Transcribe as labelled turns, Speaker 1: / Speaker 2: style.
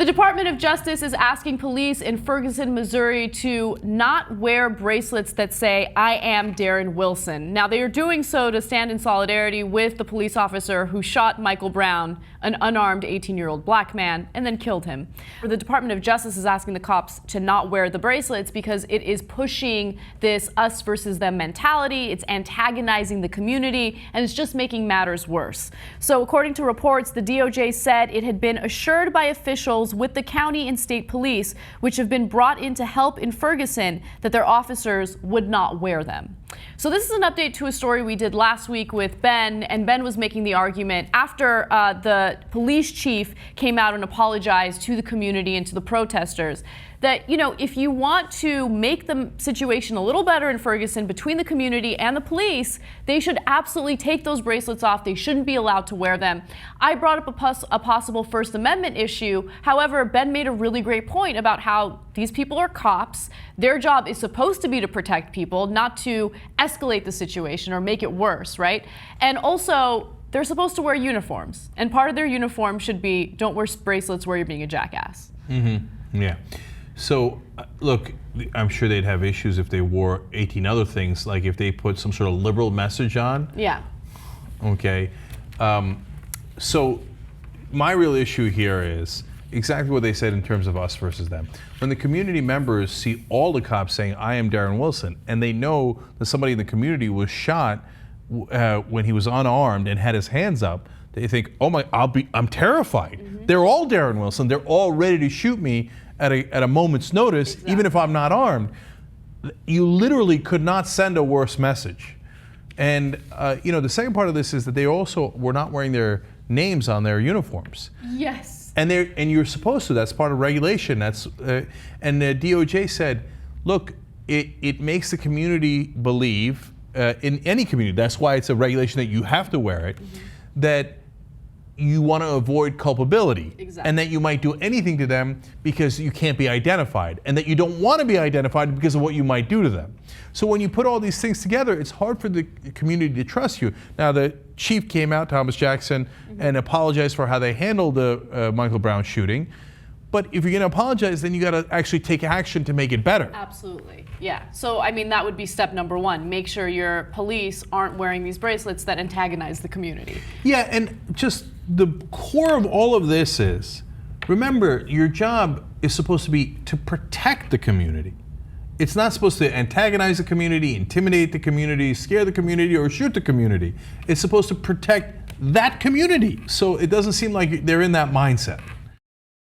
Speaker 1: The Department of Justice is asking police in Ferguson, Missouri to not wear bracelets that say, "I am Darren Wilson." Now, they are doing so to stand in solidarity with the police officer who shot Michael Brown, an unarmed 18-year-old black man, and then killed him. The Department of Justice is asking the cops to not wear the bracelets because it is pushing this us versus them mentality. It's antagonizing the community, and it's just making matters worse. So according to reports, the DOJ said it had been assured by officials with the county and state police, which have been brought in to help in Ferguson, that their officers would not wear them. So this is an update to a story we did last week with Ben, and Ben was making the argument after the police chief came out and apologized to the community and to the protesters that, you know, if you want to make the situation a little better in Ferguson between the community and the police, they should absolutely take those bracelets off. They shouldn't be allowed to wear them. I brought up a possible First Amendment issue. However, Ben made a really great point about how these people are cops. Their job is supposed to be to protect people, not to escalate the situation or make it worse, right? And also, they're supposed to wear uniforms. And part of their uniform should be, don't wear bracelets where you're being a jackass.
Speaker 2: Mm-hmm. Yeah. So, look, I'm sure they'd have issues if they wore 18 other things, like if they put some sort of liberal message on.
Speaker 1: Yeah.
Speaker 2: Okay. So, my real issue here is exactly what they said in terms of us versus them. When the community members see all the cops saying, "I am Darren Wilson," and they know that somebody in the community was shot when he was unarmed and had his hands up, they think, "Oh my, I'm terrified." Mm-hmm. They're all Darren Wilson. They're all ready to shoot me at a moment's notice, exactly. Even if I'm not armed. You literally could not send a worse message. And you know, the second part of this is that they also were not wearing their names on their uniforms.
Speaker 1: Yes.
Speaker 2: And you're supposed to. That's part of regulation. That's and the DOJ said, look, it makes the community believe in any community. That's why it's a regulation that you have to wear it. Mm-hmm. That you want to avoid culpability, exactly. And that you might do anything to them because you can't be identified, and that you don't want to be identified because of what you might do to them. So when you put all these things together, it's hard for the community to trust you. Now, the chief came out, Thomas Jackson, mm-hmm. and apologized for how they handled the Michael Brown shooting. But if you're going to apologize, then you got to actually take action to make it better.
Speaker 1: Absolutely, yeah. So, I mean, that would be step number one. Make sure your police aren't wearing these bracelets that antagonize the community.
Speaker 2: Yeah, and just the core of all of this is, remember, your job is supposed to be to protect the community. It's not supposed to antagonize the community, intimidate the community, scare the community, or shoot the community. It's supposed to protect that community. So it doesn't seem like they're in that mindset.